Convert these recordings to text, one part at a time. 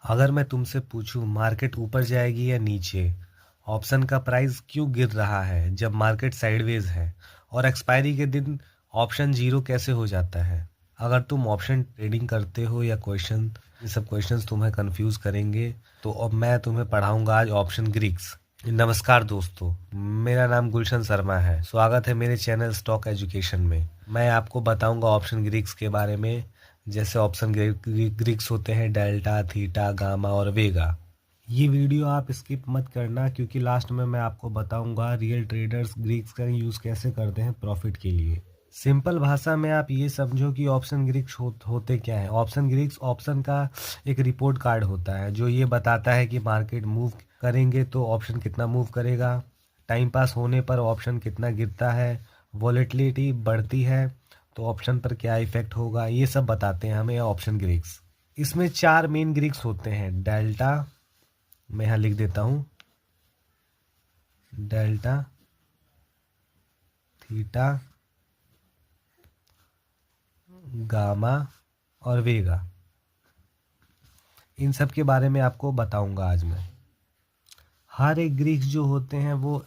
अगर मैं तुमसे पूछूं मार्केट ऊपर जाएगी या नीचे, ऑप्शन का प्राइस क्यों गिर रहा है जब मार्केट साइडवेज है, और एक्सपायरी के दिन ऑप्शन जीरो कैसे हो जाता है। अगर तुम ऑप्शन ट्रेडिंग करते हो या क्वेश्चन, ये सब क्वेश्चंस तुम्हें कंफ्यूज करेंगे, तो अब मैं तुम्हें पढ़ाऊंगा आज ऑप्शन ग्रीक्स। नमस्कार दोस्तों, मेरा नाम गुलशन शर्मा है। स्वागत है मेरे चैनल स्टॉक एजुकेशन में। मैं आपको बताऊंगा ऑप्शन ग्रीक्स के बारे में। जैसे ऑप्शन ग्रीक्स होते हैं डेल्टा, थीटा, गामा और वेगा। ये वीडियो आप स्किप मत करना, क्योंकि लास्ट में मैं आपको बताऊंगा रियल ट्रेडर्स ग्रीक्स का यूज़ कैसे करते हैं प्रॉफिट के लिए। सिंपल भाषा में आप ये समझो कि ऑप्शन ग्रीक्स होते क्या है। ऑप्शन ग्रीक्स ऑप्शन का एक रिपोर्ट कार्ड होता है जो ये बताता है कि मार्केट मूव करेंगे तो ऑप्शन कितना मूव करेगा, टाइम पास होने पर ऑप्शन कितना गिरता है, वॉलेटिलिटी बढ़ती है तो ऑप्शन पर क्या इफेक्ट होगा, ये सब बताते हैं हमें ऑप्शन ग्रीक्स। इसमें 4 मेन ग्रीक्स होते हैं। डेल्टा, मैं यहाँ लिख देता हूँ, डेल्टा, थीटा, गामा और वेगा। इन सब के बारे में आपको बताऊंगा आज मैं। हर एक ग्रीक्स जो होते हैं वो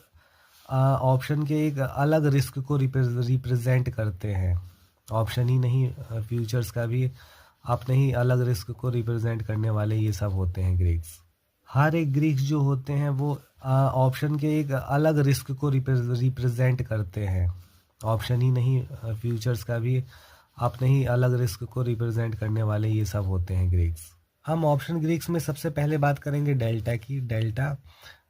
ऑप्शन के एक अलग रिस्क को रिप्रेजेंट करते हैं। ऑप्शन ही नहीं, फ्यूचर्स का भी अपने ही अलग रिस्क को रिप्रेजेंट करने वाले ये सब होते हैं ग्रीक्स। हर एक ग्रीक्स जो होते हैं वो ऑप्शन के एक अलग रिस्क को रिप्रेजेंट करते हैं। ऑप्शन ही नहीं, फ्यूचर्स का भी अपने ही अलग रिस्क को रिप्रेजेंट करने वाले ये सब होते हैं ग्रीक्स। हम ऑप्शन ग्रीक्स में सबसे पहले बात करेंगे डेल्टा की। डेल्टा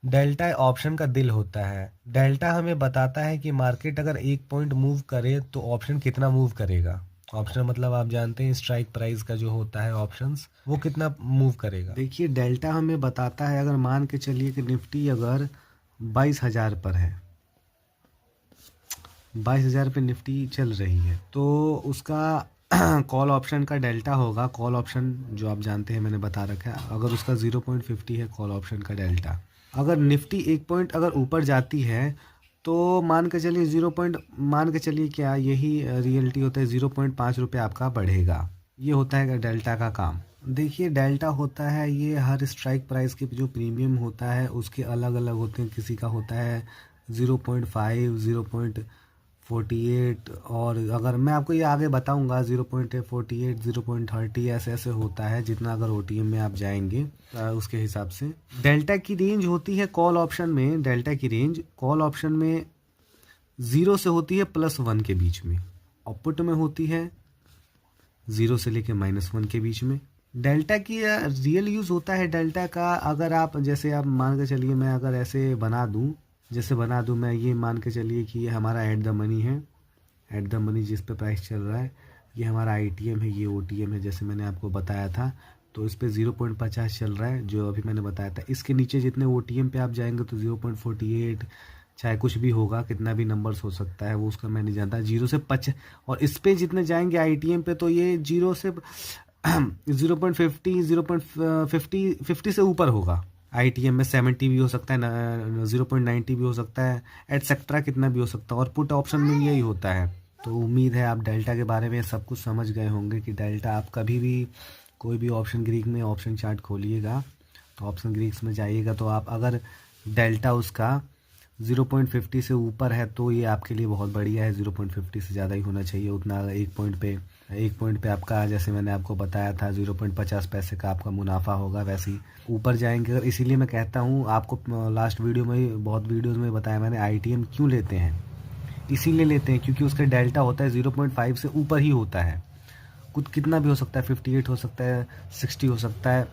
डेल्टा ऑप्शन का दिल होता है। डेल्टा हमें बताता है कि मार्केट अगर एक पॉइंट मूव करे तो ऑप्शन कितना मूव करेगा। ऑप्शन मतलब आप जानते हैं स्ट्राइक प्राइस का जो होता है ऑप्शंस, वो कितना मूव करेगा। देखिए डेल्टा हमें बताता है, अगर मान के चलिए कि निफ्टी अगर 22,000 पर है, 22,000 पे निफ्टी चल रही है, तो उसका कॉल ऑप्शन का डेल्टा होगा। कॉल ऑप्शन जो आप जानते हैं मैंने बता रखा है, अगर उसका 0.50 है कॉल ऑप्शन का डेल्टा। अगर निफ्टी एक पॉइंट अगर ऊपर जाती है तो मान के चलिए मान के चलिए क्या यही रियलिटी होता है, 0.5 रुपये आपका बढ़ेगा। ये होता है डेल्टा का काम। देखिए डेल्टा होता है, ये हर स्ट्राइक प्राइस के जो प्रीमियम होता है उसके अलग अलग होते हैं। किसी का होता है 0.5, 0.48, और अगर मैं आपको ये आगे बताऊंगा 0.48, 0.30 ऐसे ऐसे होता है। जितना अगर ओटीएम में आप जाएंगे उसके हिसाब से डेल्टा की रेंज होती है। कॉल ऑप्शन में डेल्टा की रेंज कॉल ऑप्शन में 0 से होती है +1 के बीच में, और पुट में होती है 0 से लेके -1 के बीच में। डेल्टा की रियल यूज़ होता है डेल्टा का। अगर आप जैसे आप मान के चलिए, मैं अगर ऐसे बना दूं, मैं ये मान के चलिए कि ये हमारा एट द मनी है। एट द मनी जिस पे प्राइस चल रहा है, ये हमारा आईटीएम है, ये ओटीएम है जैसे मैंने आपको बताया था। तो इस पे 0.50 चल रहा है जो अभी मैंने बताया था। इसके नीचे जितने ओटीएम पे आप जाएंगे तो 0.48 चाहे कुछ भी होगा, कितना भी नंबर्स हो सकता है वो उसका मैं नहीं जानता। 0 से 50, और इस पे जितने जाएंगे आईटीएम पे तो ये 0 से 0.50, 0.50 से ऊपर होगा। आईटीएम में 70 भी हो सकता है, 0.90 भी हो सकता है, एटसेट्रा कितना भी हो सकता है। और पुट ऑप्शन में यही होता है। तो उम्मीद है आप डेल्टा के बारे में सब कुछ समझ गए होंगे कि डेल्टा आप कभी भी कोई भी ऑप्शन ग्रीक में ऑप्शन चार्ट खोलिएगा तो ऑप्शन ग्रीक्स में जाइएगा, तो आप अगर डेल्टा उसका 0.50 से ऊपर है तो ये आपके लिए बहुत बढ़िया है। 0.50 से ज़्यादा ही होना चाहिए उतना। एक पॉइंट पे आपका, जैसे मैंने आपको बताया था, 0.50 पैसे का आपका मुनाफा होगा। वैसे ही ऊपर जाएंगे अगर, इसीलिए मैं कहता हूँ आपको, लास्ट वीडियो में बहुत वीडियोज़ में बताया मैंने आईटीएम क्यों लेते हैं। इसीलिए लेते हैं क्योंकि उसका डेल्टा होता है 0.5 से ऊपर ही होता है। कुछ कितना भी हो सकता है, 58 हो सकता है, 60 हो सकता है,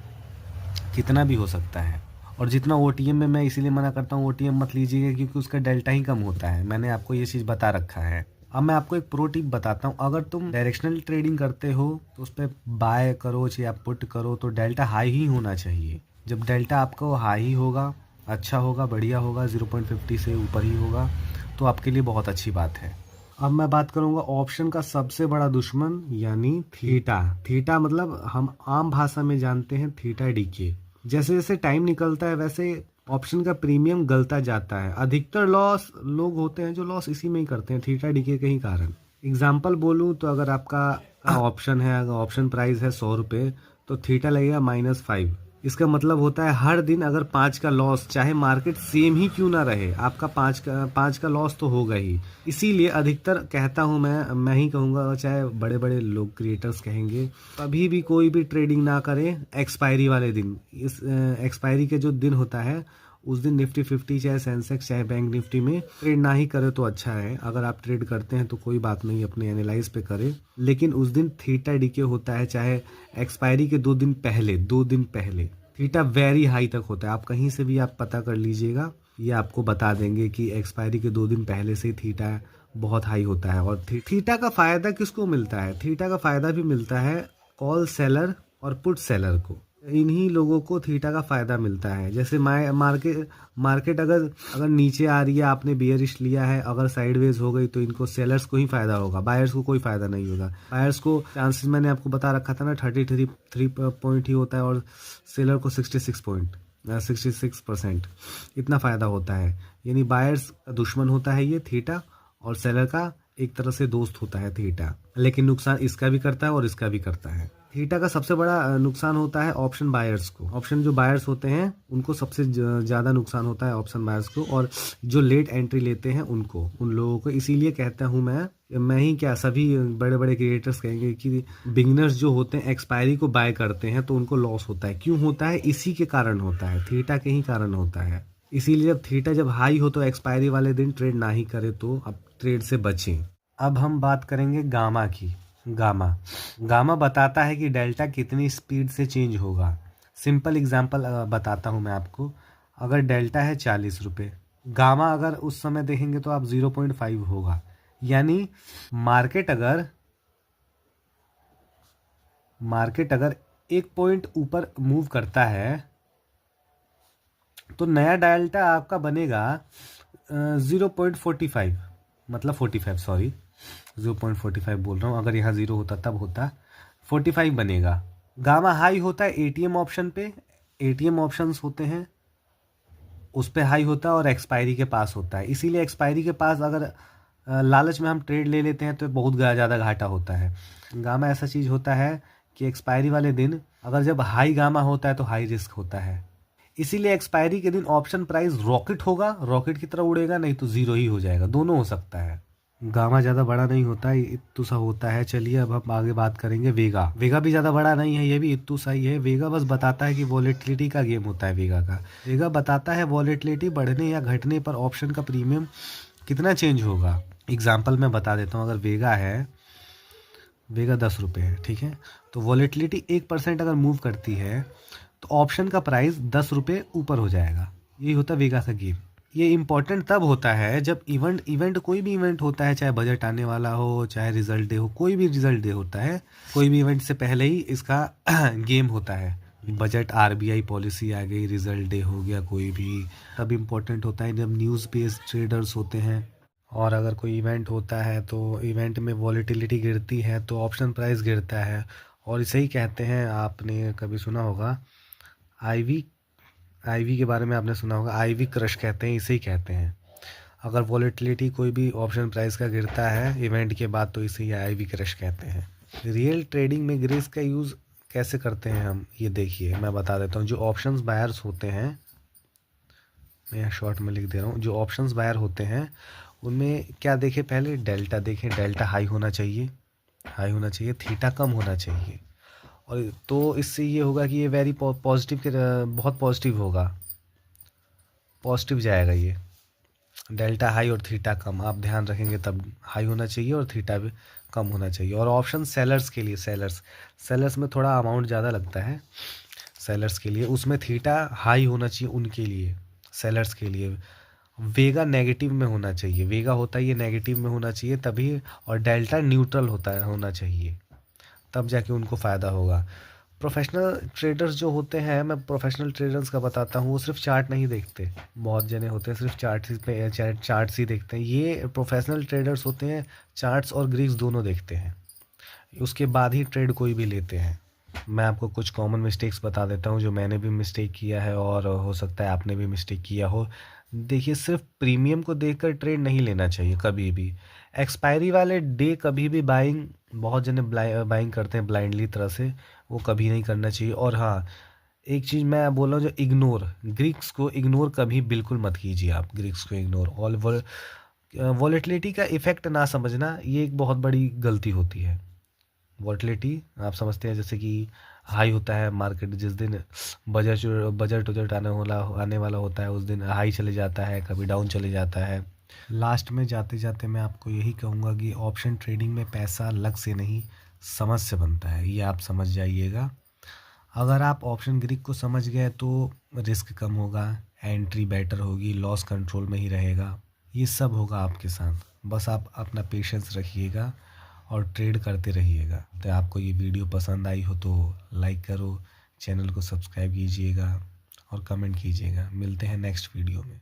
कितना भी हो सकता है। और जितना ओटीएम में, मैं इसीलिए मना करता हूँ ओटीएम मत लीजिएगा क्योंकि उसका डेल्टा ही कम होता है। मैंने आपको ये चीज़ बता रखा है। अब मैं आपको एक प्रो टिप बताता हूँ। अगर तुम डायरेक्शनल ट्रेडिंग करते हो तो उस पर बाय करो चाहे पुट करो तो डेल्टा हाई ही होना चाहिए। जब डेल्टा आपको हाई ही होगा, अच्छा होगा, बढ़िया होगा, 0.50 से ऊपर ही होगा, तो आपके लिए बहुत अच्छी बात है। अब मैं बात करूंगा ऑप्शन का सबसे बड़ा दुश्मन यानी थीटा। थीटा मतलब हम आम भाषा में जानते हैं थीटा डीके। जैसे जैसे टाइम निकलता है वैसे ऑप्शन का प्रीमियम गलता जाता है। अधिकतर लॉस लोग होते हैं जो लॉस इसी में ही करते हैं, थीटा डीके के ही कारण। एग्जाम्पल बोलूँ तो अगर आपका ऑप्शन है, अगर ऑप्शन प्राइस है 100 रुपये, तो थीटा लगेगा -5। इसका मतलब होता है हर दिन अगर 5 का लॉस, चाहे मार्केट सेम ही क्यों ना रहे, आपका 5 का लॉस तो होगा ही। इसीलिए अधिकतर कहता हूँ मैं ही कहूँगा, चाहे बड़े बड़े लोग क्रिएटर्स कहेंगे, कभी भी कोई भी ट्रेडिंग ना करें एक्सपायरी वाले दिन। इस एक्सपायरी के जो दिन होता है उस दिन निफ्टी 50 चाहे सेंसेक्स चाहे बैंक निफ्टी में ट्रेड ना ही करे तो अच्छा है। अगर आप ट्रेड करते हैं तो कोई बात नहीं, अपने एनालाइज पे करें, लेकिन उस दिन थीटा डीके होता है, चाहे एक्सपायरी के 2 दिन पहले थीटा वेरी हाई तक होता है। आप कहीं से भी आप पता कर लीजिएगा, ये आपको बता देंगे कि एक्सपायरी के 2 दिन पहले से थीटा बहुत हाई होता है। और थीटा का फायदा किसको मिलता है? थीटा का फायदा भी मिलता है कॉल सेलर और पुट सेलर को। इन्हीं लोगों को थीटा का फायदा मिलता है। जैसे मार्केट अगर नीचे आ रही है, आपने बियरिश लिया है, अगर साइडवेज हो गई तो इनको सेलर्स को ही फायदा होगा, बायर्स को कोई फायदा नहीं होगा। बायर्स को चांसेस मैंने आपको बता रखा था ना, 33 पॉइंट ही होता है और सेलर को 66% इतना फायदा होता है। यानी बायर्स का दुश्मन होता है ये थीटा, और सेलर का एक तरह से दोस्त होता है थीटा। लेकिन नुकसान इसका भी करता है और इसका भी करता है। थीटा का सबसे बड़ा नुकसान होता है ऑप्शन बायर्स को। ऑप्शन जो बायर्स होते हैं उनको सबसे ज़्यादा नुकसान होता है ऑप्शन बायर्स को, और जो लेट एंट्री लेते हैं उन लोगों को। इसीलिए कहता हूँ मैं ही क्या, सभी बड़े बड़े क्रिएटर्स कहेंगे कि बिगिनर्स जो होते हैं एक्सपायरी को बाय करते हैं तो उनको लॉस होता है। क्यों होता है? इसी के कारण होता है, थीटा के ही कारण होता है। इसीलिए जब थीटा जब हाई हो तो एक्सपायरी वाले दिन ट्रेड ना ही करे, तो अब ट्रेड से बचें। अब हम बात करेंगे गामा की। गामा बताता है कि डेल्टा कितनी स्पीड से चेंज होगा। सिंपल एग्जांपल बताता हूँ मैं आपको। अगर डेल्टा है 40 रुपये, गामा अगर उस समय देखेंगे तो आप 0.5 होगा। यानी मार्केट अगर 1 पॉइंट ऊपर मूव करता है तो नया डेल्टा आपका बनेगा 0.45, मतलब 45, सॉरी 0.45 बोल रहा हूँ। अगर यहाँ 0 होता तब होता 45 बनेगा। गामा हाई होता है एटीएम ऑप्शन पे, एटीएम ऑप्शंस होते हैं उस पे हाई होता है, और एक्सपायरी के पास होता है। इसीलिए एक्सपायरी के पास अगर लालच में हम ट्रेड ले लेते हैं तो बहुत ज़्यादा घाटा होता है। गामा ऐसा चीज़ होता है कि एक्सपायरी वाले दिन अगर जब हाई गामा होता है तो हाई रिस्क होता है। इसीलिए एक्सपायरी के दिन ऑप्शन प्राइस रॉकेट होगा, रॉकेट की तरह उड़ेगा, नहीं तो 0 ही हो जाएगा, दोनों हो सकता है। गामा ज़्यादा बड़ा नहीं होता है, इत्तू सा होता है। चलिए अब हम आगे बात करेंगे वेगा भी ज़्यादा बड़ा नहीं है, ये भी इत्तू सा ही है। वेगा बस बताता है कि वॉलेटिलिटी का गेम होता है वेगा बताता है वॉलेटिलिटी बढ़ने या घटने पर ऑप्शन का प्रीमियम कितना चेंज होगा। एग्जाम्पल मैं बता देता हूँ। अगर वेगा 10 रुपये है, ठीक है, तो वॉलेटिलिटी 1% अगर मूव करती है तो ऑप्शन का प्राइस 10 रुपये ऊपर हो जाएगा। यही होता है वेगा का गेम। ये इम्पोर्टेंट तब होता है जब इवेंट कोई भी इवेंट होता है, चाहे बजट आने वाला हो, चाहे रिजल्ट डे हो, कोई भी रिजल्ट डे होता है, कोई भी इवेंट से पहले ही इसका गेम होता है। बजट, आरबीआई पॉलिसी आ गई, रिजल्ट डे हो गया, कोई भी तब इम्पोर्टेंट होता है जब न्यूज़ बेस्ड ट्रेडर्स होते हैं। और अगर कोई इवेंट होता है तो इवेंट में वॉलेटिलिटी गिरती है तो ऑप्शन प्राइस गिरता है। और इसे ही कहते हैं, आपने कभी सुना होगा आईवी के बारे में आपने सुना होगा, आईवी क्रश कहते हैं, इसे ही कहते हैं। अगर वॉलेटिलिटी कोई भी ऑप्शन प्राइस का गिरता है इवेंट के बाद तो इसे ही आईवी क्रश कहते हैं। रियल ट्रेडिंग में ग्रेस का यूज़ कैसे करते हैं हम, ये देखिए मैं बता देता हूँ। जो ऑप्शंस बायर्स होते हैं, मैं यहाँ शॉर्ट में लिख दे रहा हूँ, जो ऑप्शंस बायर होते हैं उनमें क्या देखें, पहले डेल्टा देखें। डेल्टा हाई होना चाहिए, थीटा कम होना चाहिए। और तो इससे ये होगा कि ये वेरी पॉजिटिव के बहुत पॉजिटिव होगा, पॉजिटिव जाएगा ये। डेल्टा हाई और थीटा कम आप ध्यान रखेंगे तब हाई होना चाहिए और थीटा भी कम होना चाहिए। और ऑप्शन सेलर्स के लिए, सेलर्स में थोड़ा अमाउंट ज़्यादा लगता है सेलर्स के लिए, उसमें थीटा हाई होना चाहिए उनके लिए, सेलर्स के लिए। वेगा नेगेटिव में होना चाहिए, वेगा होता है ये नेगेटिव में होना चाहिए तभी, और डेल्टा न्यूट्रल होना चाहिए, तब जाके उनको फ़ायदा होगा। प्रोफेशनल ट्रेडर्स जो होते हैं, मैं प्रोफेशनल ट्रेडर्स का बताता हूँ, वो सिर्फ चार्ट नहीं देखते। बहुत जने होते हैं सिर्फ चार्ट्स ही देखते हैं। ये प्रोफेशनल ट्रेडर्स होते हैं, चार्ट्स और ग्रीक्स दोनों देखते हैं, उसके बाद ही ट्रेड कोई भी लेते हैं। मैं आपको कुछ कॉमन मिस्टेक्स बता देता हूँ जो मैंने भी मिस्टेक किया है और हो सकता है आपने भी मिस्टेक किया हो। देखिए, सिर्फ प्रीमियम को देखकर ट्रेड नहीं लेना चाहिए कभी भी। एक्सपायरी वाले डे कभी भी बहुत जने बाइंग करते हैं ब्लाइंडली तरह से, वो कभी नहीं करना चाहिए। और हाँ, एक चीज़ मैं बोल रहा हूँ, जो इग्नोर, ग्रीक्स को इग्नोर कभी बिल्कुल मत कीजिए आप, ग्रीक्स को इग्नोर। ऑल वॉलेटिलिटी का इफ़ेक्ट ना समझना, ये एक बहुत बड़ी गलती होती है। वॉलेटिलिटी आप समझते हैं जैसे कि हाई होता है मार्केट, जिस दिन बजट बजट उजट आने वाला होता है उस दिन हाई चले जाता है, कभी डाउन चले जाता है। लास्ट में जाते जाते मैं आपको यही कहूँगा कि ऑप्शन ट्रेडिंग में पैसा लक से नहीं, समझ से बनता है, ये आप समझ जाइएगा। अगर आप ऑप्शन ग्रीक को समझ गए तो रिस्क कम होगा, एंट्री बेटर होगी, लॉस कंट्रोल में ही रहेगा, ये सब होगा आपके साथ। बस आप अपना पेशेंस रखिएगा और ट्रेड करते रहिएगा। तो आपको ये वीडियो पसंद आई हो तो लाइक करो, चैनल को सब्सक्राइब कीजिएगा और कमेंट कीजिएगा। मिलते हैं नेक्स्ट वीडियो में।